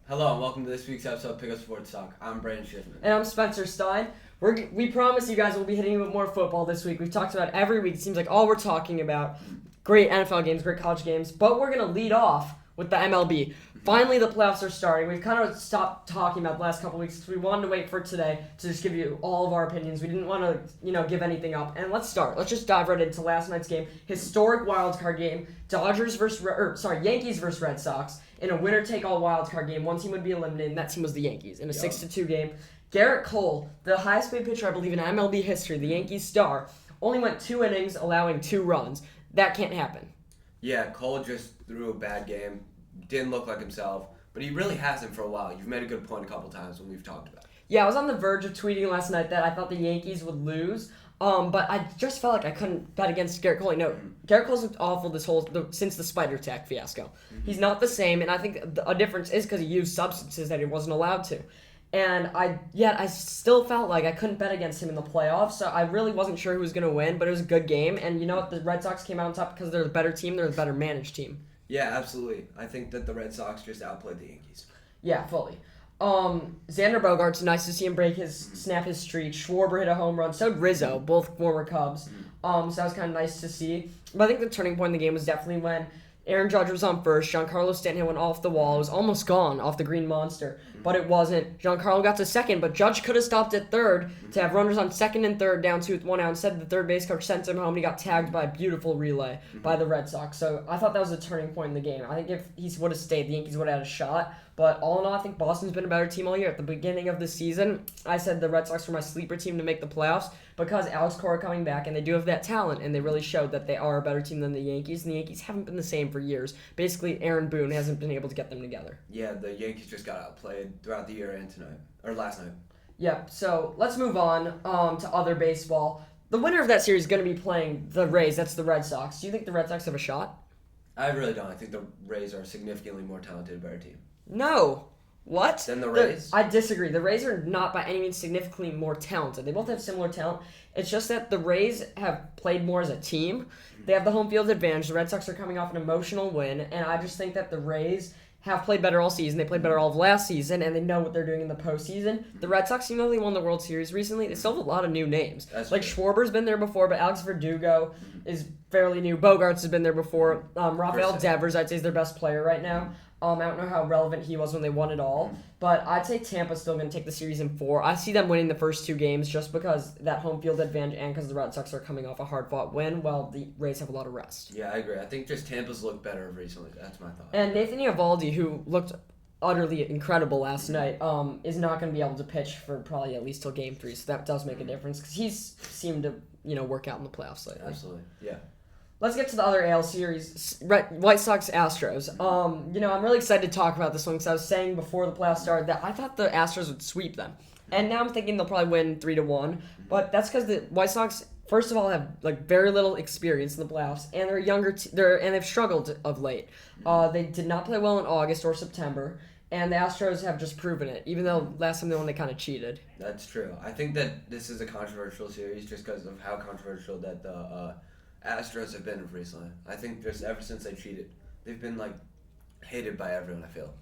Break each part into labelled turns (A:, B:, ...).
A: Hello and welcome to this week's episode of Pick Up Sports Talk. I'm Brandon Schiffman.
B: And I'm Spencer Stein. We promise you guys we'll be hitting you with more football this week. We've talked about every week. It seems like all we're talking about. Great NFL games, great college games. But we're going to lead off with the MLB. Finally, the playoffs are starting. We've kind of stopped talking about the last couple weeks because we wanted to wait for today to just give you all of our opinions. We didn't want to, give anything up. And let's start. Let's just dive right into last night's game. Historic wildcard game. Yankees versus Red Sox. In a winner-take-all wildcard game, one team would be eliminated, and that team was the Yankees in a 6-2 game. Garrett Cole, the highest-paid pitcher, I believe, in MLB history, the Yankees star, only went 2 innings, allowing 2 runs. That can't happen.
A: Yeah, Cole just threw a bad game. Didn't look like himself, but he really hasn't for a while. You've made a good point a couple times when we've talked about it.
B: Yeah, I was on the verge of tweeting last night that I thought the Yankees would lose, but I just felt like I couldn't bet against Garrett Cole. Garrett Cole's looked awful since the spider attack fiasco. Mm-hmm. He's not the same, and I think a difference is because he used substances that he wasn't allowed to. And I still felt like I couldn't bet against him in the playoffs, so I really wasn't sure who was going to win, but it was a good game. And you know what? The Red Sox came out on top because they're the better team. They're the better managed team.
A: Yeah, absolutely. I think that the Red Sox just outplayed the Yankees.
B: Yeah, fully. Xander Bogaerts, nice to see him snap his streak. Schwarber hit a home run. So did Rizzo, both former Cubs. So that was kind of nice to see. But I think the turning point in the game was definitely when Aaron Judge was on first. Giancarlo Stanton went off the wall. It was almost gone off the green monster, but it wasn't. Giancarlo got to second, but Judge could have stopped at third to have runners on second and third down 2 with 1 out. Instead, the third base coach sent him home, and he got tagged by a beautiful relay by the Red Sox. So I thought that was a turning point in the game. I think if he would have stayed, the Yankees would have had a shot. But all in all, I think Boston's been a better team all year. At the beginning of the season, I said the Red Sox were my sleeper team to make the playoffs because Alex Cora coming back, and they do have that talent, and they really showed that they are a better team than the Yankees, and the Yankees haven't been the same for years. Basically, Aaron Boone hasn't been able to get them together.
A: Yeah, the Yankees just got outplayed throughout the year and last night.
B: Yeah, so let's move on to other baseball. The winner of that series is going to be playing the Rays. That's the Red Sox. Do you think the Red Sox have a shot?
A: I really don't. I think the Rays are a significantly more talented, better team.
B: No. What?
A: Than the Rays?
B: I disagree. The Rays are not by any means significantly more talented. They both have similar talent. It's just that the Rays have played more as a team. They have the home field advantage. The Red Sox are coming off an emotional win, and I just think that the Rays have played better all season. They played better all of last season, and they know what they're doing in the postseason. The Red Sox, even though they won the World Series recently, they still have a lot of new names.
A: That's
B: like
A: true.
B: Schwarber's been there before, but Alex Verdugo is fairly new. Bogarts has been there before. Rafael Devers, I'd say, is their best player right now. I don't know how relevant he was when they won it all, but I'd say Tampa's still going to take the series in 4. I see them winning the first 2 games just because that home field advantage and because the Red Sox are coming off a hard-fought win while the Rays have a lot of rest.
A: Yeah, I agree. I think just Tampa's looked better recently. That's my thought.
B: And Nathan Eovaldi, who looked utterly incredible last night, is not going to be able to pitch for probably at least till Game 3, so that does make a difference because he's seemed to work out in the playoffs lately.
A: Absolutely, yeah.
B: Let's get to the other AL series, White Sox, Astros. I'm really excited to talk about this one because I was saying before the playoffs started that I thought the Astros would sweep them. And now I'm thinking they'll probably win 3-1. But that's because the White Sox, first of all, have very little experience in the playoffs, and they're younger. And they've struggled of late. They did not play well in August or September, and the Astros have just proven it. Even though last time they won, they kind of cheated.
A: That's true. I think that this is a controversial series just because of how controversial that the Astros have been recently. I think just ever since they cheated, they've been hated by everyone, I feel.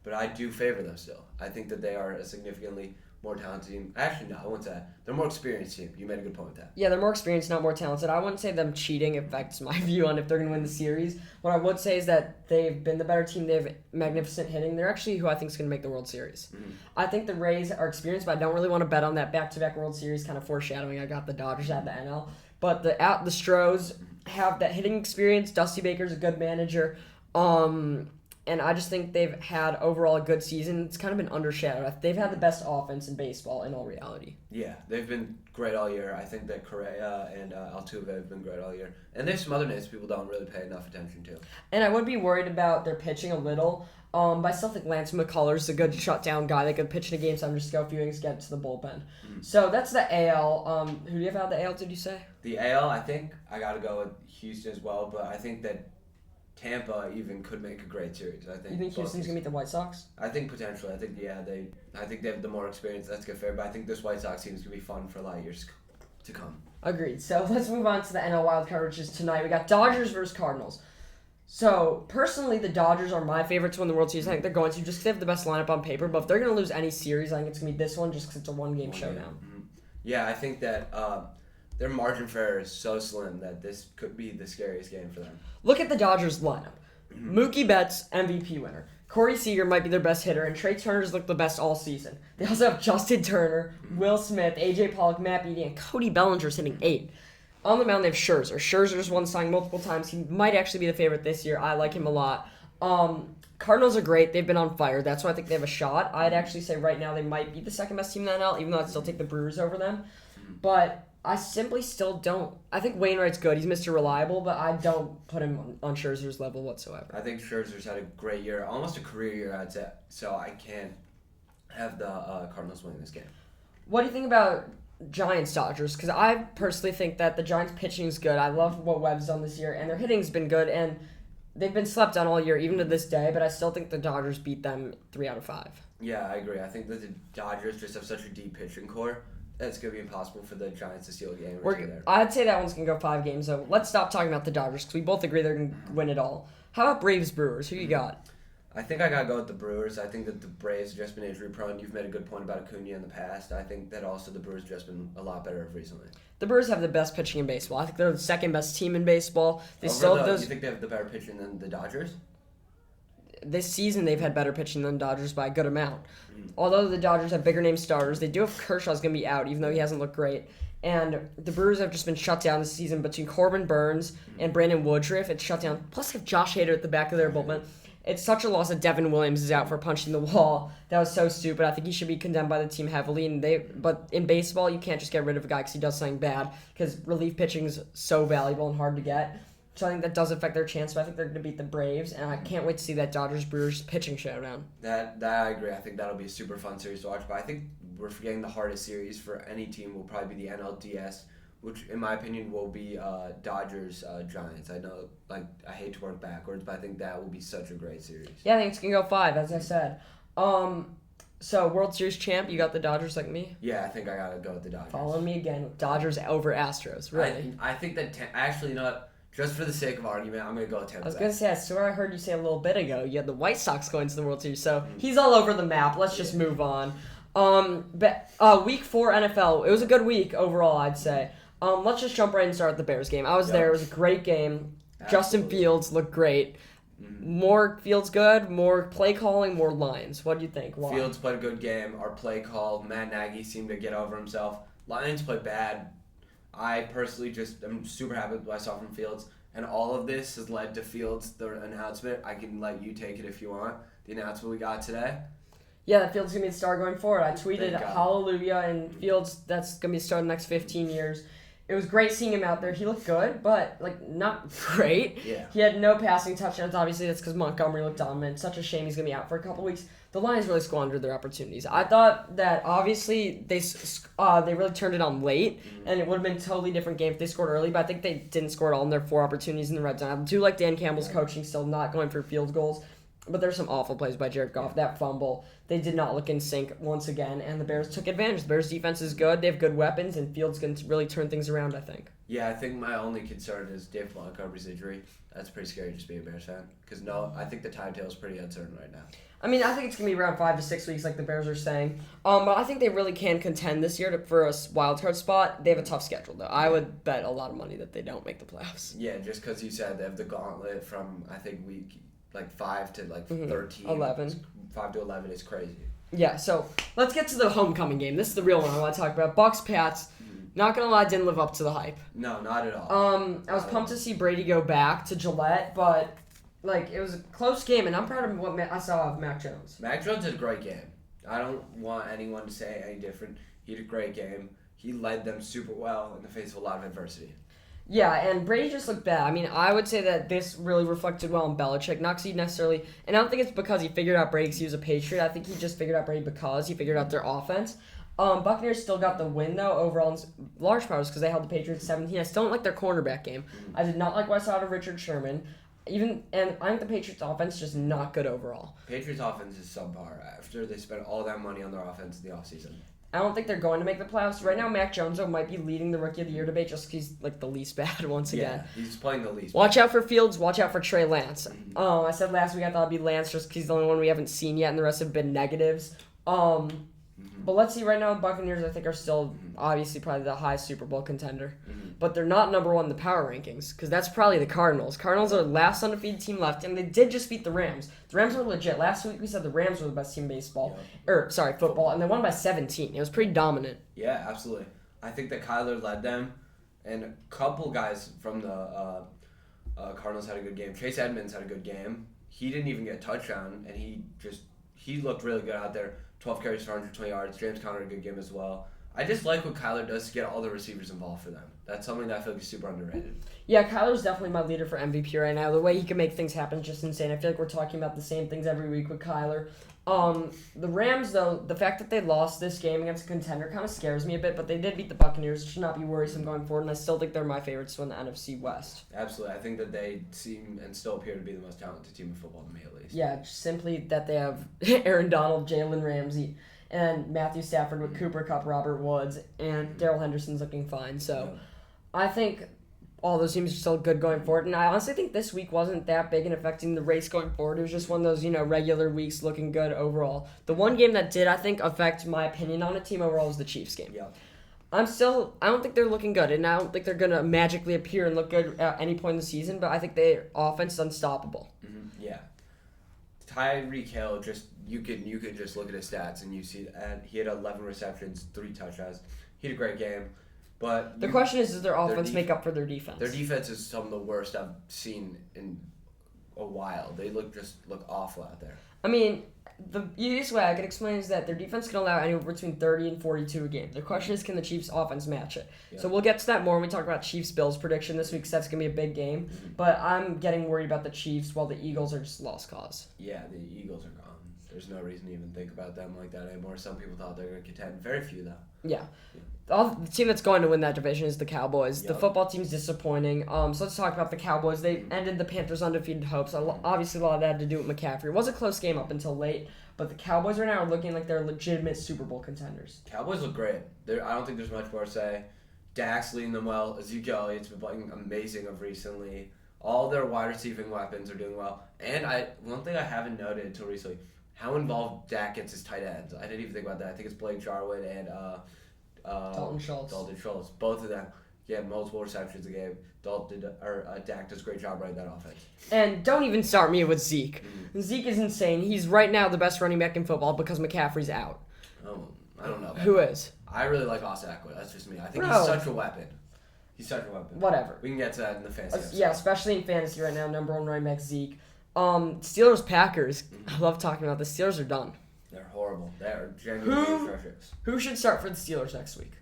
A: But I do favor them still. I think that they are a significantly more talented team. Actually, no, I wouldn't say that. They're a more experienced team. You made a good point with that.
B: Yeah, they're more experienced, not more talented. I wouldn't say them cheating affects my view on if they're going to win the series. What I would say is that they've been the better team. They have magnificent hitting. They're actually who I think is going to make the World Series. Mm-hmm. I think the Rays are experienced, but I don't really want to bet on that back-to-back World Series, kind of foreshadowing. I got the Dodgers out of the NL. But the Stros have that hitting experience. Dusty Baker's a good manager. And I just think they've had overall a good season. It's kind of been undershadowed. They've had the best offense in baseball in all reality.
A: Yeah, they've been great all year. I think that Correa and Altuve have been great all year. And there's some other names people don't really pay enough attention to.
B: And I would be worried about their pitching a little. But I still think Lance McCullers a good shutdown guy. They could pitch in a game 7, just go a few innings, get to the bullpen. Mm-hmm. So that's the AL. Who do you have out of the AL, did you say?
A: The AL, I think I got to go with Houston as well, but I think that Tampa even could make a great series. I think.
B: You think Houston's gonna beat the White Sox?
A: I think potentially. I think they have the more experience. That's good fair, but I think this White Sox team is gonna be fun for a lot of years to come.
B: Agreed. So let's move on to the NL wildcard, which is tonight. We got Dodgers versus Cardinals. So, personally, the Dodgers are my favorite to win the World Series. I think they're going to, just because they have the best lineup on paper. But if they're going to lose any series, I think it's going to be this one just because it's a one-game showdown.
A: Mm-hmm. Yeah, I think that their margin for error is so slim that this could be the scariest game for them.
B: Look at the Dodgers lineup. Mookie Betts, MVP winner. Corey Seager might be their best hitter, and Trey Turner's looked the best all season. They also have Justin Turner, Will Smith, A.J. Pollock, Matt Beaty, and Cody Bellinger's hitting 8. On the mound, they have Scherzer. Scherzer's won signing multiple times. He might actually be the favorite this year. I like him a lot. Cardinals are great. They've been on fire. That's why I think they have a shot. I'd actually say right now they might be the second best team in the NL, even though I'd still take the Brewers over them. But I simply still don't. I think Wainwright's good. He's Mr. Reliable, but I don't put him on Scherzer's level whatsoever.
A: I think Scherzer's had a great year, almost a career year, I'd say. So I can't have the Cardinals winning this game.
B: What do you think about Giants-Dodgers? Because I personally think that the Giants' pitching is good. I love what Webb's done this year, and their hitting's been good, and they've been slept on all year, even to this day, but I still think the Dodgers beat them 3 out of 5.
A: Yeah, I agree. I think that the Dodgers just have such a deep pitching core that it's going to be impossible for the Giants to steal a game or two there.
B: I'd say that one's going to go 5 games, though. Let's stop talking about the Dodgers, because we both agree they're going to win it all. How about Braves-Brewers? Who you got?
A: I think I got to go with the Brewers. I think that the Braves have just been injury-prone. You've made a good point about Acuna in the past. I think that also the Brewers have just been a lot better recently.
B: The Brewers have the best pitching in baseball. I think they're the second best team in baseball.
A: You think they have the better pitching than the Dodgers?
B: This season, they've had better pitching than the Dodgers by a good amount. Although the Dodgers have bigger name starters, they do have Kershaw's going to be out, even though he hasn't looked great. And the Brewers have just been shut down this season between Corbin Burns and Brandon Woodruff. It's shut down. Plus, they have Josh Hader at the back of their bullpen. It's such a loss that Devin Williams is out for punching the wall. That was so stupid. I think he should be condemned by the team heavily. But in baseball, you can't just get rid of a guy because he does something bad, because relief pitching is so valuable and hard to get. So I think that does affect their chance, but I think they're going to beat the Braves, and I can't wait to see that Dodgers-Brewers pitching showdown.
A: That I agree. I think that'll be a super fun series to watch, but I think we're forgetting the hardest series for any team will probably be the NLDS, which in my opinion will be Dodgers-Giants. I know, I hate to work backwards, but I think that will be such a great series.
B: Yeah, I think it's going to go 5, as I said. So, World Series champ, you got the Dodgers like me?
A: Yeah, I think I got to go with the Dodgers.
B: Follow me again. Dodgers over Astros, really.
A: I think that, actually, you know what? Just for the sake of argument, I'm going to go with Tampa Bay.
B: I was going to say, I swear I heard you say a little bit ago, you had the White Sox going to the World Series, so he's all over the map. Let's just move on. Week 4 NFL, it was a good week overall, I'd say. Let's just jump right and start with the Bears game. I was there. It was a great game.
A: Absolutely.
B: Justin Fields looked great. More Fields good, more play calling, more Lions. What do you think? Why?
A: Fields played a good game. Our play call, Matt Nagy seemed to get over himself. Lions played bad. I personally am super happy with what I saw from Fields. And all of this has led to Fields, the announcement. I can let you take it if you want. The announcement we got today.
B: Yeah, that Fields is going to be the star going forward. I tweeted,
A: Thank God.
B: hallelujah, and Fields, that's going to be the star in the next 15 years. It was great seeing him out there. He looked good, but, not great.
A: Yeah.
B: He had no passing touchdowns. Obviously, that's because Montgomery looked dominant. Such a shame he's going to be out for a couple weeks. The Lions really squandered their opportunities. I thought that, obviously, they really turned it on late, and it would have been a totally different game if they scored early, but I think they didn't score at all in their 4 opportunities in the red zone. I do like Dan Campbell's coaching, still not going for field goals. But there's some awful plays by Jared Goff. That fumble, they did not look in sync once again, and the Bears took advantage. The Bears' defense is good. They have good weapons, and Fields can really turn things around, I think.
A: Yeah, I think my only concern is Dave Montgomery's injury. That's pretty scary just being a Bears fan. Because, I think the timetable is pretty uncertain right now.
B: I mean, I think it's going to be around 5 to 6 weeks like the Bears are saying. But I think they really can contend this year for a wild card spot. They have a tough schedule, though. I would bet a lot of money that they don't make the playoffs.
A: Yeah, just because you said they have the gauntlet from, I think, week 5 to 13.
B: 11.
A: 5 to 11 is crazy.
B: Yeah, so let's get to the homecoming game. This is the real one I want to talk about. Bucks-Pats. Not going to lie, didn't live up to the hype.
A: No, not at all.
B: I was pumped to see Brady go back to Gillette, but it was a close game, and I'm proud of what I saw of Mac Jones.
A: Mac Jones did a great game. I don't want anyone to say any different. He had a great game. He led them super well in the face of a lot of adversity.
B: Yeah, and Brady just looked bad. I mean, I would say that this really reflected well on Belichick. Not because he necessarily... And I don't think it's because he figured out Brady because he was a Patriot. I think he just figured out Brady because he figured out their offense. Buccaneers still got the win, though, overall in large part because they held the Patriots 17. I still don't like their cornerback game. I did not like what I saw out of Richard Sherman. And I think the Patriots' offense is just not good overall.
A: Patriots' offense is subpar after they spent all that money on their offense in the offseason.
B: I don't think they're going to make the playoffs. Right now, Mac Jones might be leading the Rookie of the Year debate just because he's like the least bad once again.
A: Yeah, he's playing the least
B: Watch
A: bad.
B: out for Fields. Watch out for Trey Lance. I said last week I thought it'd be Lance just because he's the only one we haven't seen yet, and the rest have been negatives. But let's see. Right now, the Buccaneers I think are still obviously probably the high Super Bowl contender, but they're not number one in the power rankings because that's probably the Cardinals. Cardinals are the last undefeated team left, and they did just beat the Rams. The Rams were legit. Last week we said the Rams were the best team in football, and they won by 17. It was pretty dominant.
A: Yeah, absolutely. I think that Kyler led them, and a couple guys from the Cardinals had a good game. Chase Edmonds had a good game. He didn't even get a touchdown, and he looked really good out there. 12 carries for 120 yards. James Conner had a good game as well. I just like what Kyler does to get all the receivers involved for them. That's something that I feel like is super underrated.
B: Yeah, Kyler's definitely my leader for MVP right now. The way he can make things happen is just insane. I feel like we're talking about the same things every week with Kyler. The Rams, though, the fact that they lost this game against a contender kind of scares me a bit, but they did beat the Buccaneers. It should not be worrisome going forward, and I still think they're my favorites to win the NFC West.
A: Absolutely. I think that they seem and still appear to be the most talented team in football to me, at least.
B: Yeah, just simply that they have Aaron Donald, Jalen Ramsey, and Matthew Stafford with Cooper Kupp, Robert Woods, and Darrell Henderson's looking fine. So I think all those teams are still good going forward. And I honestly think this week wasn't that big in affecting the race going forward. It was just one of those, regular weeks looking good overall. The one game that did, I think, affect my opinion on a team overall was the Chiefs game.
A: Yeah.
B: I don't think they're looking good, and I don't think they're going to magically appear and look good at any point in the season, but I think their offense is unstoppable.
A: Yeah. Tyreek Hill, you could just look at his stats and you see that he had 11 receptions, 3 touchdowns. He had a great game. But
B: the question is, does their offense make up for their defense?
A: Their defense is some of the worst I've seen in a while. They look awful out there.
B: I mean, the easiest way I could explain is that their defense can allow anywhere between 30 and 42 a game. The question is, can the Chiefs' offense match it? Yeah. So we'll get to that more when we talk about Chiefs-Bills prediction this week, because that's going to be a big game. But I'm getting worried about the Chiefs while the Eagles are just lost cause.
A: Yeah, the Eagles are gone. There's no reason to even think about them like that anymore. Some people thought they were going to contend. Very few, though.
B: Yeah. The team that's going to win that division is the Cowboys. Yep. The football team's disappointing. So let's talk about the Cowboys. They ended the Panthers' undefeated hopes. Obviously, a lot of that had to do with McCaffrey. It was a close game up until late, but the Cowboys right now are looking like they're legitimate Super Bowl contenders.
A: Cowboys look great. I don't think there's much more to say. Dak's leading them well. Ezekiel Elliott's been playing amazing of recently. All their wide receiving weapons are doing well. And one thing I haven't noted until recently, how involved Dak gets his tight ends. I didn't even think about that. I think it's Blake Jarwin and
B: Dalton Schultz.
A: Both of them get multiple receptions a game. Dak does a great job running that offense.
B: And don't even start me with Zeke. Zeke is insane. He's right now the best running back in football because McCaffrey's out.
A: Oh, I don't know.
B: Who is?
A: I really like Austin Eckler. That's just me. I think he's such a weapon.
B: Whatever.
A: We can get to that in the fantasy episode.
B: Yeah, especially in fantasy right now. Number one running back Zeke. Steelers Packers. I love talking about the Steelers are done.
A: They're horrible. They're genuinely atrocious.
B: Who should start for the Steelers next week?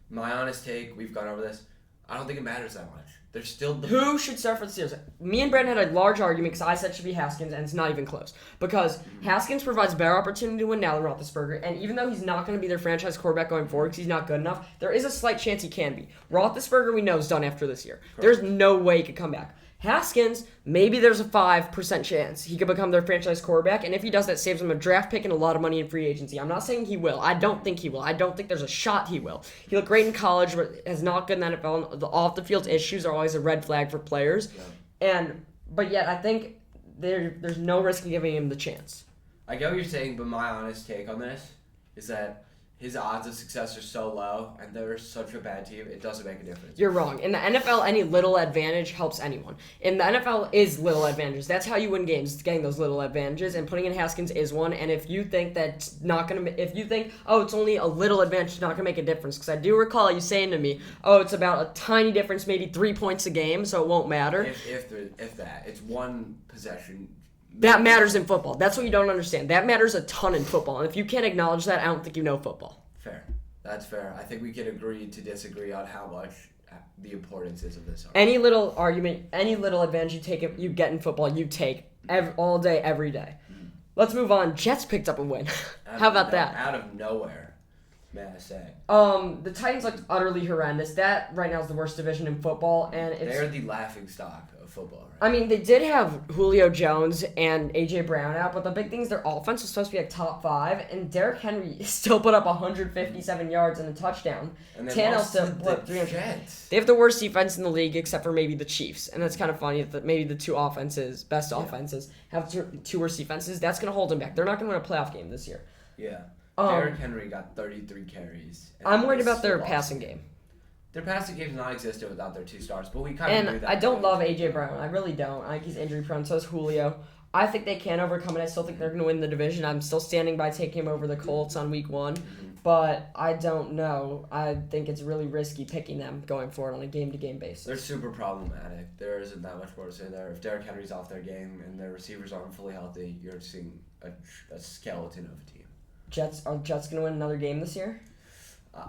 A: My honest take, we've gone over this. I don't think it matters that much. They're still
B: Who should start for the Steelers? Me and Brandon had a large argument because I said it should be Haskins, and it's not even close. Because Haskins provides a better opportunity to win now than Roethlisberger, and even though he's not going to be their franchise quarterback going forward because he's not good enough, there is a slight chance he can be. Roethlisberger, we know, is done after this year. Correct. There's no way he could come back. Haskins, maybe there's a 5% chance he could become their franchise quarterback, and if he does, that saves him a draft pick and a lot of money in free agency. I'm not saying he will. I don't think he will. I don't think there's a shot he will. He looked great in college, but is not good in the NFL. The off-the-field issues are always a red flag for players. Yeah. But yet, I think there's no risk in giving him the chance.
A: I get what you're saying, but my honest take on this is that his odds of success are so low, and they're such a bad team, it doesn't make a difference.
B: You're wrong. In the NFL, any little advantage helps anyone. In the NFL is little advantages. That's how you win games, it's getting those little advantages, and putting in Haskins is one. And if you think it's only a little advantage, it's not going to make a difference. Because I do recall you saying to me, it's about a tiny difference, maybe 3 points a game, so it won't matter.
A: If that. It's one possession.
B: That matters in football. That's what you don't understand. That matters a ton in football. And if you can't acknowledge that, I don't think you know football.
A: Fair. That's fair. I think we can agree to disagree on how much the importance is of this argument.
B: Any little argument, any little advantage you get in football, you take all day, every day. Let's move on. Jets picked up a win. How about that?
A: Out of nowhere, may I say.
B: The Titans looked utterly horrendous. That right now is the worst division in football, and
A: they're the laughing stock of football, right?
B: I mean, they did have Julio Jones and A.J. Brown out, but the big thing is their offense was supposed to be like top 5, and Derrick Henry still put up 157 yards and a touchdown.
A: And they
B: Tannehill
A: lost
B: still
A: to
B: put
A: the
B: up 300.
A: Jets.
B: They have the worst defense in the league except for maybe the Chiefs, and that's kind of funny that maybe the two best offenses, have two worst defenses. That's going to hold them back. They're not going to win a playoff game this year.
A: Yeah. Derrick Henry got 33 carries.
B: I'm worried about their passing game.
A: Their passing game is non-existent without their 2 stars, but we kind of knew
B: And
A: that.
B: I don't love A.J. Brown. I really don't. I think he's injury prone. So is Julio. I think they can overcome it. I still think they're going to win the division. I'm still standing by taking him over the Colts on week 1. But I don't know. I think it's really risky picking them going forward on a game-to-game basis.
A: They're super problematic. There isn't that much more to say there. If Derrick Henry's off their game and their receivers aren't fully healthy, you're seeing a skeleton of a team.
B: Are Jets going to win another game this year?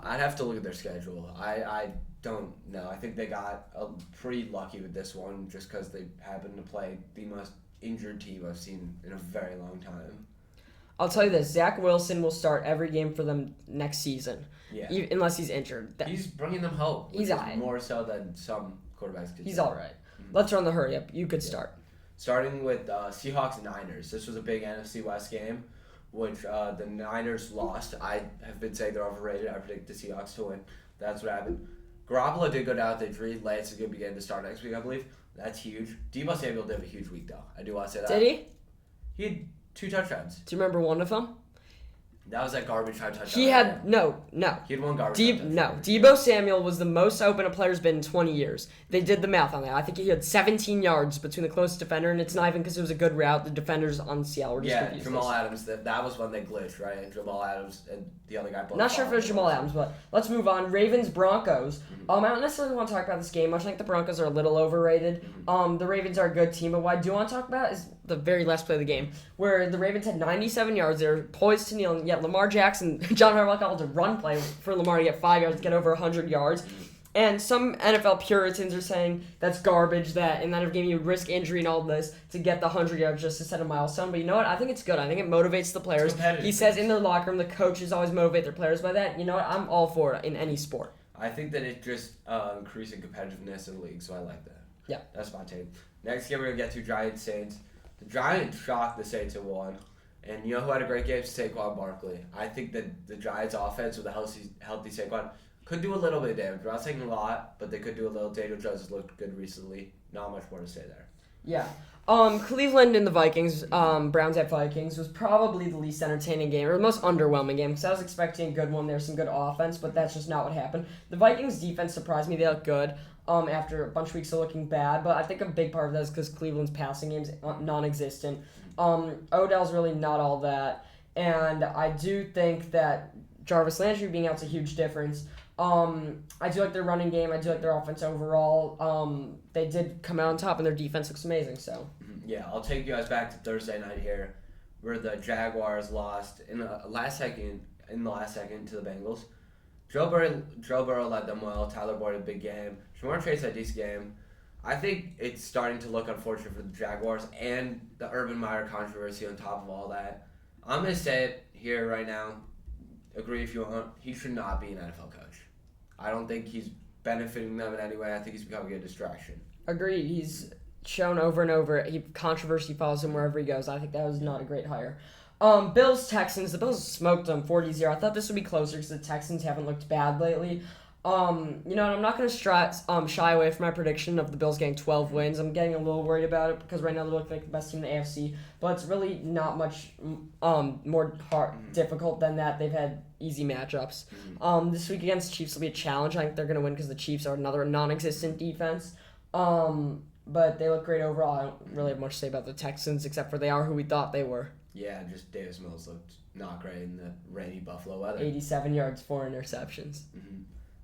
A: I'd have to look at their schedule. I don't know. I think they got pretty lucky with this one just because they happened to play the most injured team I've seen in a very long time.
B: I'll tell you this. Zach Wilson will start every game for them next season.
A: Yeah.
B: Unless he's injured.
A: He's bringing them hope.
B: He's all right.
A: More so than some quarterbacks could.
B: He's all right. Let's run the hurry up. You could start.
A: Starting with Seahawks and Niners. This was a big NFC West game, which the Niners lost. I have been saying they're overrated. I predict the Seahawks to win. That's what happened. Garoppolo did go down with injury. Lance is going to begin to start next week, I believe. That's huge. Deebo Samuel did have a huge week, though. I do want to say that.
B: Did he?
A: He had 2 touchdowns.
B: Do you remember one of them?
A: That was that garbage time touchdown.
B: He had no.
A: He had 1 garbage time touchdown.
B: No. Deebo Samuel was the most open a player's been in 20 years. They did the math on that. I think he had 17 yards between the closest defender, and it's not even because it was a good route. The defenders on Seattle were just confused.
A: Jamal Adams. That was when they glitched, right? And Jamal Adams and the other guy.
B: Not sure if it was Jamal Adams, but let's move on. Ravens Broncos. I don't necessarily want to talk about this game much. I think the Broncos are a little overrated. The Ravens are a good team, but what I do want to talk about is the very last play of the game, where the Ravens had 97 yards. They were poised to kneel, and yet Lamar Jackson, John Harbaugh called a run play for Lamar to get 5 yards, to get over 100 yards. And some NFL Puritans are saying that's garbage, that in that game you would risk injury and all this to get the 100 yards just to set a milestone. But you know what? I think it's good. I think it motivates the players. He says in their locker room, the coaches always motivate their players by that. You know what? I'm all for it in any sport.
A: I think that it just increasing competitiveness in the league, so I like that.
B: Yeah.
A: That's my take. Next game we're going to get to Giants-Saints. The Giants shocked the Saints and won. And you know who had a great game? Saquon Barkley. I think that the Giants' offense with a healthy Saquon could do a little bit of damage. We're not saying a lot, but they could do a little. Daniel Jones has looked good recently. Not much more to say there.
B: Yeah. Cleveland and the Vikings, Browns at Vikings, was probably the least entertaining game, or the most underwhelming game, because I was expecting a good one. There's some good offense, but that's just not what happened. The Vikings' defense surprised me. They look good after a bunch of weeks of looking bad, but I think a big part of that is because Cleveland's passing game's non-existent. Odell's really not all that, and I do think that Jarvis Landry being out's a huge difference. I do like their running game. I do like their offense overall. They did come out on top, and their defense looks amazing. So
A: yeah, I'll take you guys back to Thursday night here, where the Jaguars lost in the last second to the Bengals. Joe Burrow led them well. Tyler Boyd had a big game. Jamar Chase had a decent game. I think it's starting to look unfortunate for the Jaguars and the Urban Meyer controversy on top of all that. I'm going to say it here right now. Agree if you want. He should not be an NFL coach. I don't think he's benefiting them in any way. I think he's becoming a distraction.
B: Agreed. He's shown over and over. Controversy follows him wherever he goes. I think that was not a great hire. Bills, Texans. The Bills smoked them 40-0. I thought this would be closer because the Texans haven't looked bad lately. I'm not going to shy away from my prediction of the Bills getting 12 wins. I'm getting a little worried about it because right now they look like the best team in the AFC, but it's really not much more difficult than that. They've had easy matchups. This week against the Chiefs will be a challenge. I think they're going to win because the Chiefs are another non-existent defense. But they look great overall. I don't really have much to say about the Texans except for they are who we thought they were.
A: Yeah, just Davis Mills looked not great in the rainy Buffalo weather.
B: 87 yards, 4 interceptions.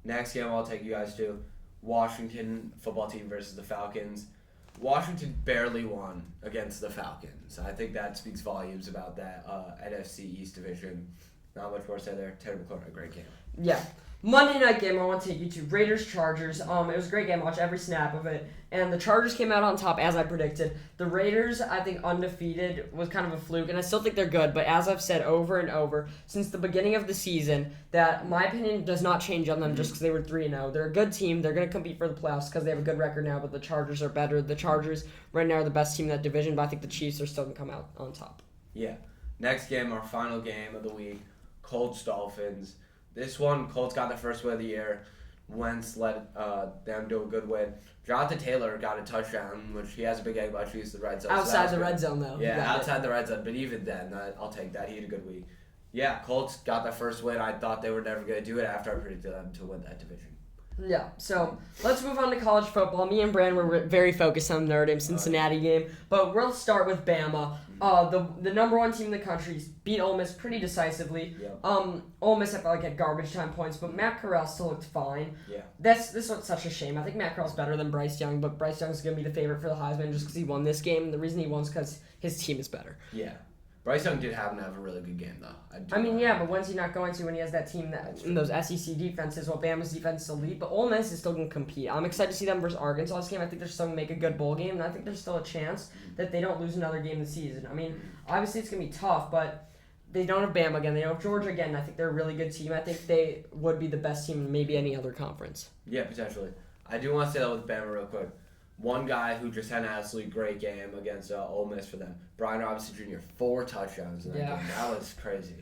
A: Next game I'll take you guys to, Washington football team versus the Falcons. Washington barely won against the Falcons. I think that speaks volumes about that NFC East division. Not much more to say there. Terrible quarterback, great game.
B: Yeah. Monday night game, I want to take you to Raiders-Chargers. It was a great game. I watched every snap of it. And the Chargers came out on top, as I predicted. The Raiders, I think, undefeated was kind of a fluke. And I still think they're good. But as I've said over and over, since the beginning of the season, that my opinion does not change on them just because they were 3-0. They're a good team. They're going to compete for the playoffs because they have a good record now. But the Chargers are better. The Chargers right now are the best team in that division. But I think the Chiefs are still going to come out on top.
A: Yeah. Next game, our final game of the week, Colts-Dolphins. This one, Colts got their first win of the year. Wentz let them do a good win. Jonathan Taylor got a touchdown, which he has a big egg about to use the red zone.
B: Outside the red zone, though.
A: Yeah, outside the red zone. But even then, I'll take that. He had a good week. Yeah, Colts got their first win. I thought they were never going to do it after I predicted them to win that division.
B: Yeah, so let's move on to college football. Me and Brandon were very focused on the Notre Dame Cincinnati game, but we'll start with Bama. The number one team in the country beat Ole Miss pretty decisively.
A: Yep.
B: Ole Miss, I felt like, had garbage time points, but Matt Corral still looked fine.
A: Yeah.
B: This was such a shame. I think Matt Corral's better than Bryce Young, but Bryce Young's going to be the favorite for the Heisman just because he won this game. And the reason he won is because his team is better.
A: Yeah. Bryce Young did happen to have a really good game, though.
B: Yeah, but when's he not going to when he has that team that in those SEC defenses? Well, Bama's defense is elite, but Ole Miss is still going to compete. I'm excited to see them versus Arkansas this game. I think they're still going to make a good bowl game, and I think there's still a chance that they don't lose another game this season. I mean, obviously it's going to be tough, but they don't have Bama again. They don't have Georgia again. I think they're a really good team. I think they would be the best team in maybe any other conference.
A: Yeah, potentially. I do want to say that with Bama real quick. One guy who just had an absolutely great game against Ole Miss for them, Brian Robinson Jr., 4 touchdowns in that game. That was crazy.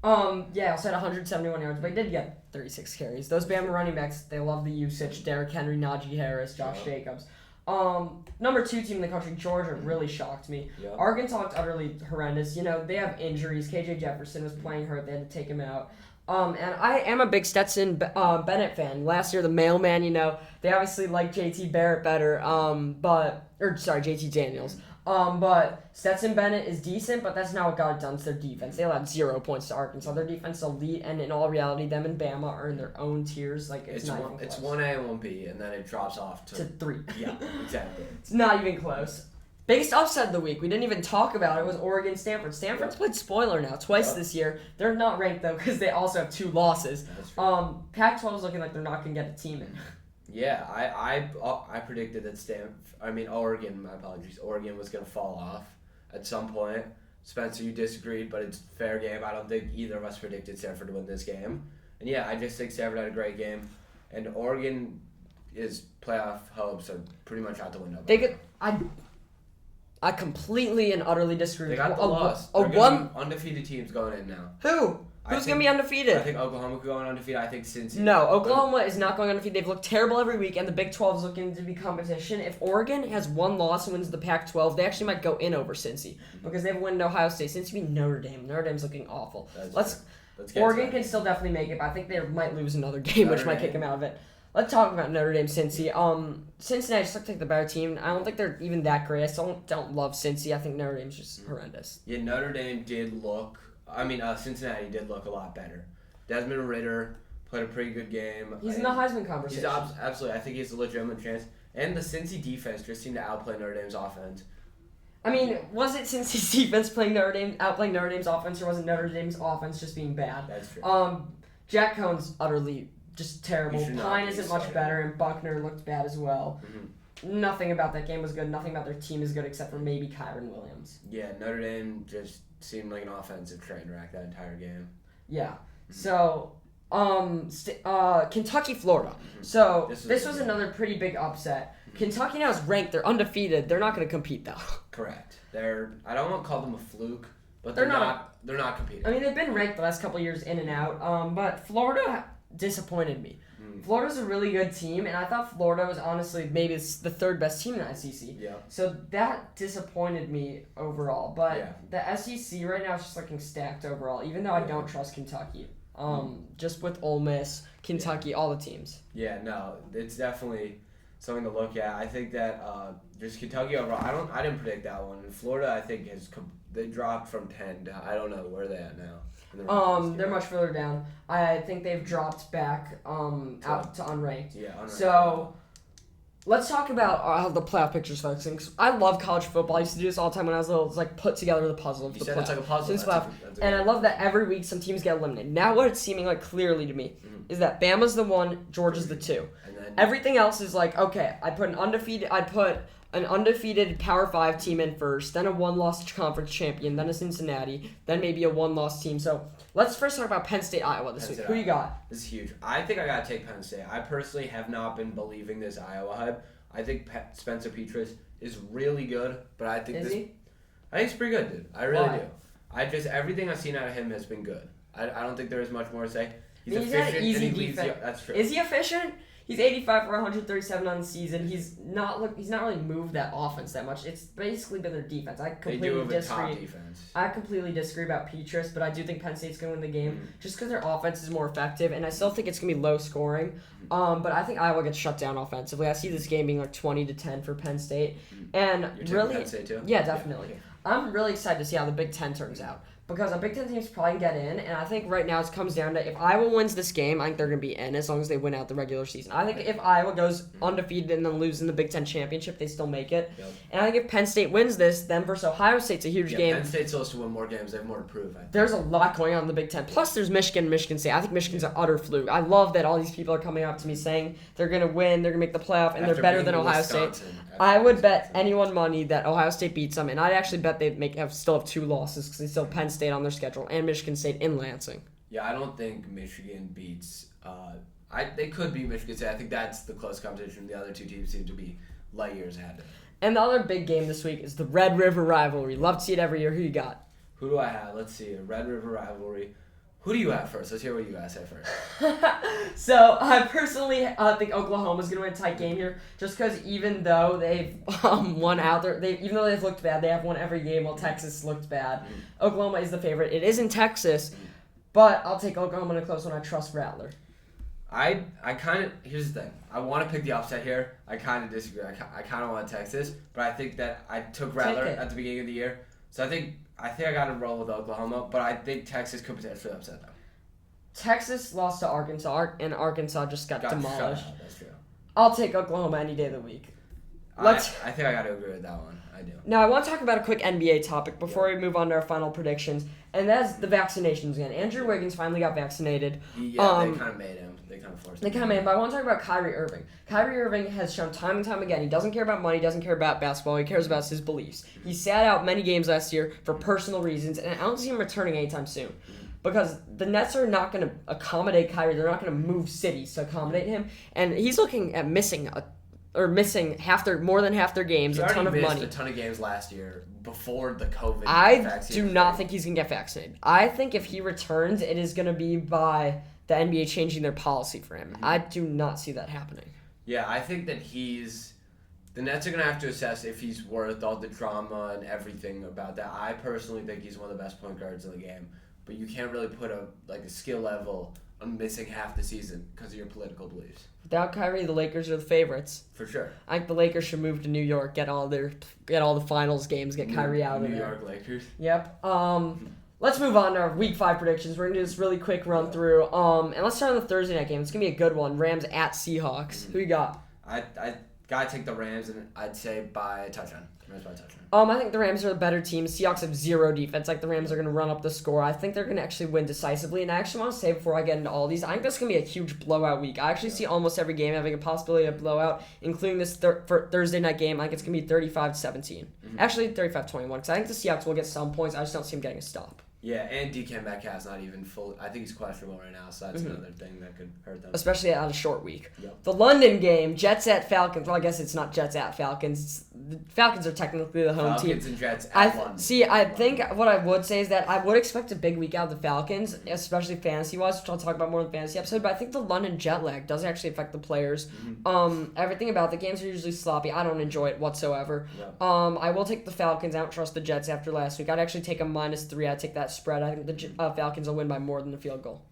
B: Yeah, also had 171 yards, but he did get 36 carries. Those Bama running backs, they love the usage. Derrick Henry, Najee Harris, Josh Jacobs. Number 2 team in the country, Georgia, really shocked me.
A: Yep.
B: Arkansas looked utterly horrendous. They have injuries. KJ Jefferson was playing hurt. They had to take him out. And I am a big Stetson Bennett fan. Last year, the mailman, they obviously like JT Barrett better, JT Daniels. But Stetson Bennett is decent, but that's not what got it done to their defense. They allowed 0 points to Arkansas. Their defense is elite, and in all reality, them and Bama are in their own tiers. Like it's not even close.
A: It's 1A and 1B, and then it drops off to
B: 3.
A: Yeah, exactly.
B: It's not even close. Biggest upset of the week, we didn't even talk about it, was Oregon-Stanford. Stanford's played spoiler now twice this year. They're not ranked, though, because they also have 2 losses.
A: That's true.
B: Pac-12 is looking like they're not going to get a team in.
A: Yeah, I predicted that Oregon was going to fall off at some point. Spencer, you disagreed, but it's a fair game. I don't think either of us predicted Stanford to win this game. And yeah, I just think Stanford had a great game. And Oregon playoff hopes are pretty much out the window.
B: I completely and utterly disagree.
A: They got the loss. Undefeated teams going in now.
B: Who? Who's going to be undefeated?
A: I think Oklahoma could go undefeated. I think Cincy.
B: No, Oklahoma is not going undefeated. They've looked terrible every week, and the Big 12 is looking to be competition. If Oregon has 1 loss and wins the Pac-12, they actually might go in over Cincy because they have a win at Ohio State. Cincy beat Notre Dame. Notre Dame's looking awful. Oregon can still definitely make it, but I think they might lose another game, which might kick them out of it. Let's talk about Notre Dame, Cincy. Cincinnati just looked like the better team. I don't think they're even that great. I still don't love Cincy. I think Notre Dame's just horrendous.
A: Yeah, Cincinnati did look a lot better. Desmond Ridder played a pretty good game.
B: He's in the Heisman conversation.
A: He's absolutely. I think he's a legitimate chance. And the Cincy defense just seemed to outplay Notre Dame's offense.
B: I mean, was it Cincy's defense outplaying Notre Dame's offense, or was it Notre Dame's offense just being bad?
A: That's true.
B: Jack Cohn's utterly just terrible. Pine isn't much better, and Buckner looked bad as well. Mm-hmm. Nothing about that game was good. Nothing about their team is good except for maybe Kyron Williams.
A: Yeah, Notre Dame just seemed like an offensive train wreck that entire game.
B: Yeah. So, Kentucky, Florida. Mm-hmm. So, this was another pretty big upset. Mm-hmm. Kentucky now is ranked. They're undefeated. They're not going to compete, though.
A: Correct. I don't want to call them a fluke, but they're not competing.
B: I mean, they've been ranked the last couple of years in and out, but Florida disappointed me. Florida's a really good team, and I thought Florida was honestly maybe the 3rd best team in the SEC.
A: Yeah.
B: So that disappointed me overall. But the SEC right now is just looking stacked overall, even though I don't trust Kentucky. Just with Ole Miss, Kentucky, all the teams. Yeah, no, it's definitely something to look at. I think that just Kentucky overall, I didn't predict that one. And Florida, I think, they dropped from 10 to, I don't know where they at now. They're much further down. I think they've dropped back out to unranked. Yeah, unranked. So Let's talk about how the playoff pictures like things. I love college football. I used to do this all the time when I was little. It's like put together the puzzle of
A: You
B: the
A: said
B: playoff.
A: it's like a puzzle.
B: And I love that every week some teams get eliminated. Now what it's seeming like clearly to me is that Bama's the 1, Georgia's the 2.
A: And then
B: Everything else is like, okay, I'd put an undefeated Power 5 team in first, then a one-loss conference champion, then a Cincinnati, then maybe a one-loss team. So let's first talk about Penn State, Iowa this week. Who you got?
A: This is huge. I think I got to take Penn State. I personally have not been believing this Iowa hype. I think Spencer Petras is really good, but I think
B: Is he?
A: I think he's pretty good, dude. I really
B: Why?
A: do. Everything I've seen out of him has been good. I don't think there is much more to say. He's
B: He's
A: efficient
B: had an easy
A: and he leads
B: defense.
A: that's true.
B: Is he efficient? He's 85 for 137 on the season. He's not really moved that offense that much. It's basically been their defense. I
A: They do
B: completely
A: have a
B: disagree.
A: top defense.
B: I completely disagree about Petras, but I do think Penn State's going to win the game just because their offense is more effective, and I still think it's going to be low scoring. But I think Iowa gets shut down offensively. I see this game being like 20-10 for Penn State, and
A: You're taking
B: really,
A: Penn State too?
B: yeah, definitely.
A: Yeah, okay.
B: I'm really excited to see how the Big Ten turns out. Because a Big Ten team's probably get in, and I think right now it comes down to if Iowa wins this game, I think they're going to be in as long as they win out the regular season. I think if Iowa goes undefeated and then loses in the Big Ten championship, they still make it.
A: Yep.
B: And I think if Penn State wins this, then versus Ohio State's a huge game.
A: Penn State's supposed to win more games. They have more to prove, I think.
B: There's a lot going on in the Big Ten. Plus, there's Michigan State. I think Michigan's an utter fluke. I love that all these people are coming up to me saying they're going to win, they're going to make the playoff, and
A: After
B: they're better
A: being
B: than Ohio
A: Wisconsin,
B: State.
A: after
B: I would bet
A: Wisconsin.
B: anyone money that Ohio State beats them, and I'd actually bet they still have 2 losses because they still have Penn State on their schedule and Michigan State in Lansing.
A: Yeah, I don't think Michigan beats. They could beat Michigan State. I think that's the close competition. The other two teams seem to be light years ahead.
B: And the other big game this week is the Red River rivalry. Love to see it every year. Who you got?
A: Who do I have? Let's see. A Red River rivalry. Who do you have first? Let's hear what you guys say first.
B: So I personally think Oklahoma's gonna win a tight game here, just because even though they've won out there, even though they've looked bad, they have won every game while Texas looked bad. Oklahoma is the favorite. It is in Texas, but I'll take Oklahoma in a close one. I trust Rattler.
A: I kind of here's the thing. I want to pick the upset here. I kind of disagree. I kind of want Texas, but I think that I took Rattler at the beginning of the year, so I think I got to roll with Oklahoma, but I think Texas could potentially upset them.
B: Texas lost to Arkansas, and Arkansas just got demolished.
A: Shut out. That's true.
B: I'll take Oklahoma any day of the week.
A: I think I got to agree with that one. I do.
B: Now, I want to talk about a quick NBA topic before we move on to our final predictions, and that's the vaccinations again. Andrew Wiggins finally got vaccinated.
A: Yeah, they kind of made him. They kind of forced him.
B: They kind of made him, but I want to talk about Kyrie Irving. Kyrie Irving has shown time and time again he doesn't care about money, doesn't care about basketball, he cares about his beliefs. He sat out many games last year for personal reasons, and I don't see him returning anytime soon. Because the Nets are not going to accommodate Kyrie. They're not going to move cities to accommodate him. And he's looking at missing more than half their games, a ton of money.
A: He missed a ton of games last year before the COVID
B: I
A: vaccine.
B: do not think he's going to get vaccinated. I think if he returns, it is going to be by the NBA changing their policy for him. I do not see that happening.
A: Yeah, I think that the Nets are going to have to assess if he's worth all the drama and everything about that. I personally think he's one of the best point guards in the game. But you can't really put a skill level on missing half the season because of your political beliefs. Without
B: Kyrie, the Lakers are the favorites.
A: For sure.
B: I think the Lakers should move to New York, get all the finals games, get Kyrie out of there.
A: New York Lakers.
B: Yep. Let's move on to our Week 5 predictions. We're gonna do this really quick run through. And let's start on the Thursday night game. It's gonna be a good one. Rams at Seahawks. Who you got?
A: I gotta take the Rams, and I'd say by a touchdown. Rams by a touchdown.
B: I think the Rams are the better team. Seahawks have zero defense. Like the Rams are going to run up the score. I think they're going to actually win decisively. And I actually want to say before I get into all these, I think this is going to be a huge blowout week. I actually see almost every game having a possibility of blowout, including this Thursday night game. I think it's going to be 35-17. Actually, 35-21 because I think the Seahawks will get some points. I just don't see them getting a stop.
A: Yeah, and DK Metcalf's not even full. I think he's questionable right now, so that's another thing that could hurt them.
B: Especially on a short week.
A: Yep.
B: The London game, Jets at Falcons. Well, I guess it's not Jets at Falcons. The Falcons are technically the home team.
A: Falcons and Jets at London.
B: I think what I would say is that I would expect a big week out of the Falcons, especially fantasy-wise, which I'll talk about more in the fantasy episode, but I think the London jet lag does actually affect the players. Everything about the games are usually sloppy. I don't enjoy it whatsoever.
A: Yep.
B: I will take the Falcons. I don't trust the Jets after last week. I'd actually take a -3. I'd take that spread. I think the Falcons will win by more than the field goal.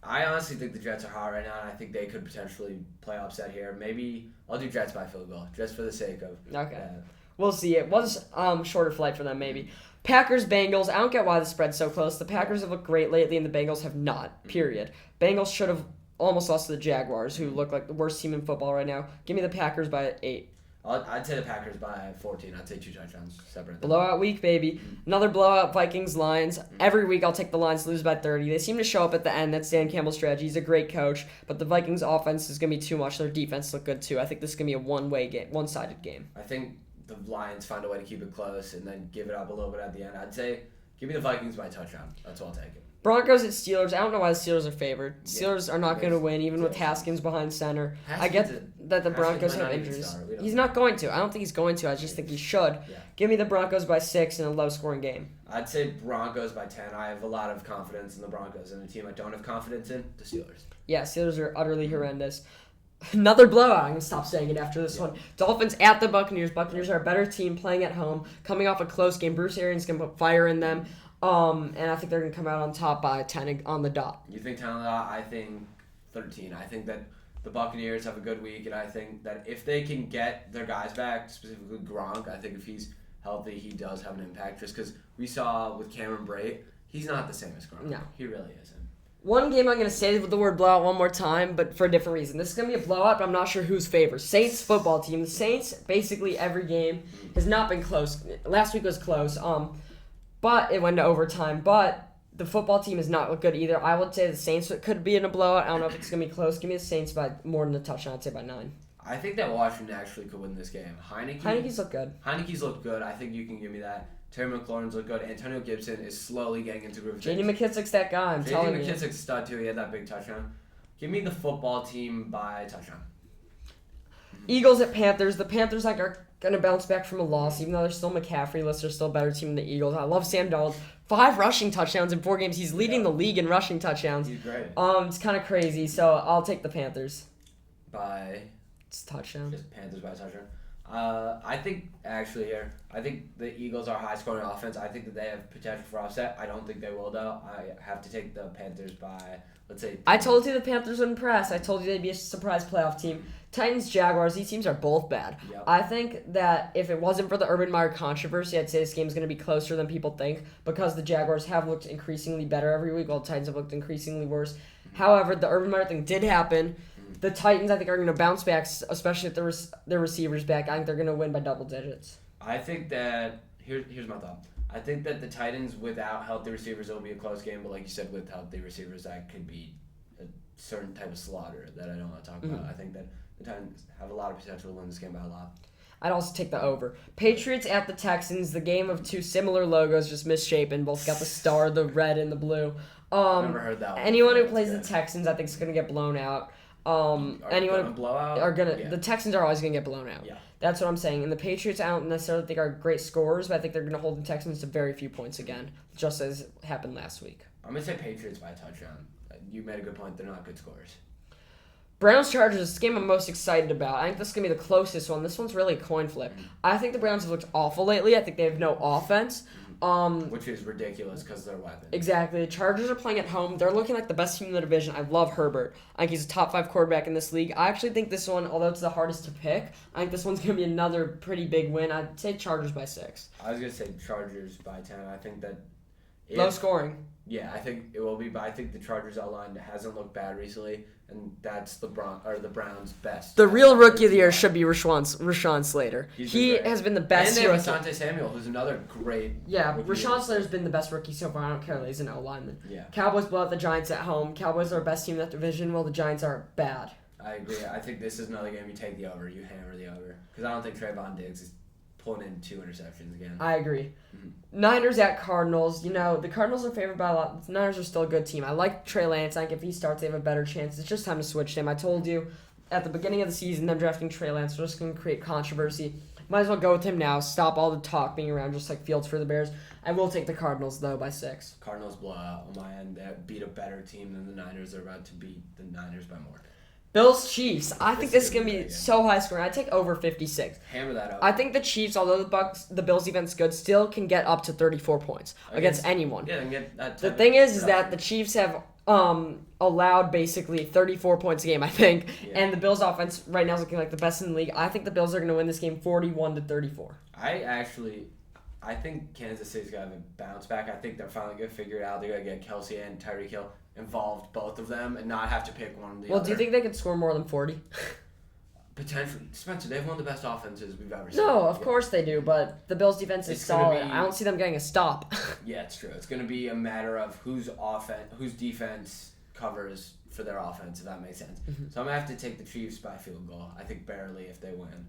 A: I honestly think the Jets are hot right now, and I think they could potentially play upset here. Maybe I'll do Jets by field goal, just for the sake of that.
B: We'll see. It was shorter flight for them, maybe. Packers, Bengals. I don't get why the spread's so close. The Packers have looked great lately, and the Bengals have not, period. Bengals should have almost lost to the Jaguars, who look like the worst team in football right now. Give me the Packers by 8.
A: I'd say the Packers by 14. I'd say 2 touchdowns separate.
B: Blowout week, baby. Another blowout, Vikings, Lions. Every week I'll take the Lions to lose by 30. They seem to show up at the end. That's Dan Campbell's strategy. He's a great coach, but the Vikings offense is going to be too much. Their defense look good too. I think this is going to be a one-way game, one-sided game.
A: I think the Lions find a way to keep it close and then give it up a little bit at the end. I'd say give me the Vikings by a touchdown. That's what I'll take it.
B: Broncos at Steelers. I don't know why the Steelers are favored. Steelers are not going to win, even with Haskins behind center. I get that the Broncos have injuries. He's not going to. I don't think he's going to. I just think he should.
A: Yeah.
B: Give me the Broncos by 6 in a low-scoring game.
A: I'd say Broncos by 10. I have a lot of confidence in the Broncos, and the team I don't have confidence in, the Steelers.
B: Yeah, Steelers are utterly horrendous. Another blowout. I'm going to stop saying it after this one. Dolphins at the Buccaneers. Buccaneers are a better team playing at home, coming off a close game. Bruce Arians can put fire in them. And I think they're going to come out on top by 10 on the dot.
A: You think 10 on the dot? I think 13. I think that the Buccaneers have a good week, and I think that if they can get their guys back, specifically Gronk, I think if he's healthy, he does have an impact. Just because we saw with Cameron Brate, he's not the same as Gronk.
B: No.
A: He really isn't.
B: One game I'm going to say with the word blowout one more time, but for a different reason. This is going to be a blowout, but I'm not sure who's favored. Saints football team. The Saints, basically every game has not been close. Last week was close. But it went to overtime. But the football team has not looked good either. I would say the Saints could be in a blowout. I don't know if it's going to be close. Give me the Saints by more than a touchdown. I'd say by 9.
A: I think that Washington actually could win this game.
B: Heineke's look good.
A: Heineke's looked good. I think you can give me that. Terry McLaurin's looked good. Antonio Gibson is slowly getting into groove.
B: J.D. McKissick's that guy. I'm telling you.
A: J.D. McKissick's stud too. He had that big touchdown. Give me the football team by a touchdown.
B: Eagles at Panthers. The Panthers are going to bounce back from a loss, even though they're still McCaffrey-less. They're still a better team than the Eagles. I love Sam Darnold. 5 rushing touchdowns in 4 games. He's leading the league in rushing touchdowns.
A: He's great.
B: It's kind of crazy, so I'll take the Panthers. It's a touchdown.
A: Just Panthers by a touchdown. I think the Eagles are high scoring offense. I think that they have potential for offset. I don't think they will though. I have to take the Panthers by, let's say.
B: I told you the Panthers would impress. I told you they'd be a surprise playoff team. Titans, Jaguars, these teams are both bad.
A: Yep.
B: I think that if it wasn't for the Urban Meyer controversy, I'd say this game's going to be closer than people think because the Jaguars have looked increasingly better every week while the Titans have looked increasingly worse. However, the Urban Meyer thing did happen. The Titans, I think, are going to bounce back, especially if their receivers back. I think they're going to win by double digits.
A: I think that here's my thought. I think that the Titans, without healthy receivers, it'll be a close game. But like you said, with healthy receivers, that could be a certain type of slaughter that I don't want to talk about. I think that the Titans have a lot of potential to win this game by a lot.
B: I'd also take the over. Patriots at the Texans, the game of 2 similar logos, just misshapen. Both got the star, the red and the blue.
A: Never heard that one.
B: Anyone who plays the Texans, I think, is going to get blown out.
A: The
B: Texans are always going to get blown out.
A: Yeah.
B: That's what I'm saying. And the Patriots, I don't necessarily think are great scorers, but I think they're going to hold the Texans to very few points again, just as happened last week.
A: I'm going to say Patriots by a touchdown. You made a good point. They're not good scorers.
B: Browns-Chargers is the game I'm most excited about. I think this is going to be the closest one. This one's really a coin flip. I think the Browns have looked awful lately. I think they have no offense.
A: Which is ridiculous because they're weapons.
B: Exactly. The Chargers are playing at home. They're looking like the best team in the division. I love Herbert. I think he's a top 5 quarterback in this league. I actually think this one, although it's the hardest to pick, I think this one's going to be another pretty big win. I'd say Chargers by 6.
A: I was going to say Chargers by 10. I think that...
B: Low scoring.
A: Yeah, I think it will be, but I think the Chargers outline hasn't looked bad recently, and that's the Browns' best.
B: The real rookie of the year should be Rashawn Slater. He has been the best.
A: And they have Asante Samuel, who's another great.
B: Yeah, Rashawn Slater's been the best rookie so far. I don't care. He's an O-lineman.
A: Yeah.
B: Cowboys blow out the Giants at home. Cowboys are the best team in that division, while the Giants are bad.
A: I agree. I think this is another game you take the over. You hammer the over. Because I don't think Trayvon Diggs is pulling in 2 interceptions again.
B: I agree. Niners at Cardinals. You know, the Cardinals are favored by a lot. The Niners are still a good team. I like Trey Lance. I think if he starts, they have a better chance. It's just time to switch him. I told you at the beginning of the season, them drafting Trey Lance was just going to create controversy. Might as well go with him now. Stop all the talk being around just like Fields for the Bears. I will take the Cardinals, though, by 6.
A: Cardinals blow out on my end. They beat a better team than the Niners. They're about to beat the Niners by more.
B: Bills Chiefs. I think this is going to be so high scoring. I take over 56.
A: Hammer that up.
B: I think the Chiefs, although the Bills defense is good, still can get up to 34 points against anyone.
A: Yeah, they can get that.
B: The thing is that the Chiefs have allowed basically 34 points a game, I think, and the Bills offense right now is looking like the best in the league. I think the Bills are going to win this game 41-34.
A: I think Kansas City's got to bounce back. I think they're finally going to figure it out. They're going to get Kelsey and Tyreek Hill involved, both of them, and not have to pick one or the other.
B: Well, do you think they could score more than 40?
A: Potentially. Spencer, they have one of the best offenses we've ever seen.
B: No, of course they do, but the Bills' defense is solid. I don't see them getting a stop.
A: Yeah, it's true. It's going to be a matter of whose defense covers for their offense, if that makes sense.
B: Mm-hmm.
A: So I'm going to have to take the Chiefs by field goal. I think barely if they win.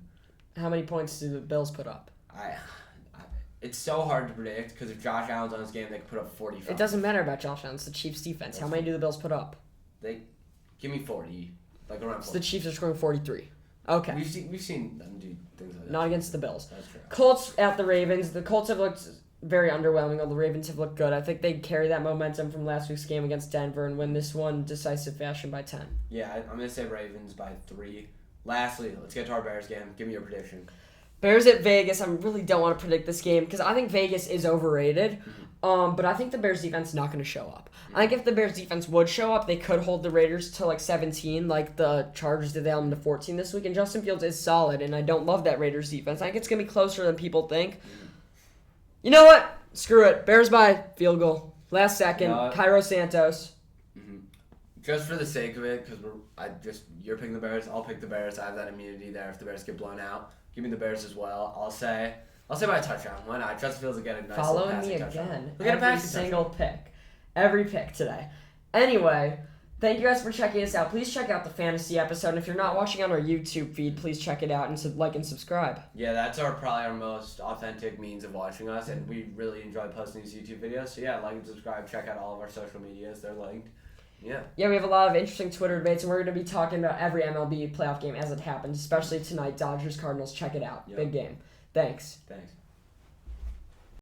B: How many points do the Bills put up?
A: It's so hard to predict because if Josh Allen's on this game, they could put up 45.
B: It doesn't matter about Josh Allen. It's the Chiefs' defense. How many do the Bills put up?
A: Give me 40, like around 40.
B: So the Chiefs are scoring 43. Okay.
A: We've seen them do things like that.
B: Not against the Bills.
A: That's true.
B: Colts at the Ravens. The Colts have looked very underwhelming, while the Ravens have looked good. I think they carry that momentum from last week's game against Denver and win this one decisive fashion by 10.
A: Yeah, I'm going to say Ravens by 3. Lastly, let's get to our Bears game. Give me your prediction.
B: Bears at Vegas. I really don't want to predict this game because I think Vegas is overrated. But I think the Bears defense is not going to show up. I think if the Bears defense would show up, they could hold the Raiders to like 17, like the Chargers did. They held them to 14 this week. And Justin Fields is solid, and I don't love that Raiders defense. I think it's going to be closer than people think. You know what? Screw it. Bears by field goal. Last second. Cairo Santos.
A: Just for the sake of it, because you're picking the Bears, I'll pick the Bears. I have that immunity there if the Bears get blown out. Give me the Bears as well. I'll say by a touchdown. Why not? Justin Fields will get a nice little passing touchdown.
B: Following me again.
A: We'll get a
B: every
A: passing
B: single
A: touchdown.
B: pick. Every pick today. Anyway, thank you guys for checking us out. Please check out the fantasy episode. And if you're not watching on our YouTube feed, please check it out and like and subscribe.
A: Yeah, that's probably our most authentic means of watching us, and we really enjoy posting these YouTube videos. So yeah, like and subscribe. Check out all of our social medias. They're linked. Yeah, we
B: have a lot of interesting Twitter debates, and we're going to be talking about every MLB playoff game as it happens, especially tonight, Dodgers-Cardinals. Check it out. Yep. Big game. Thanks.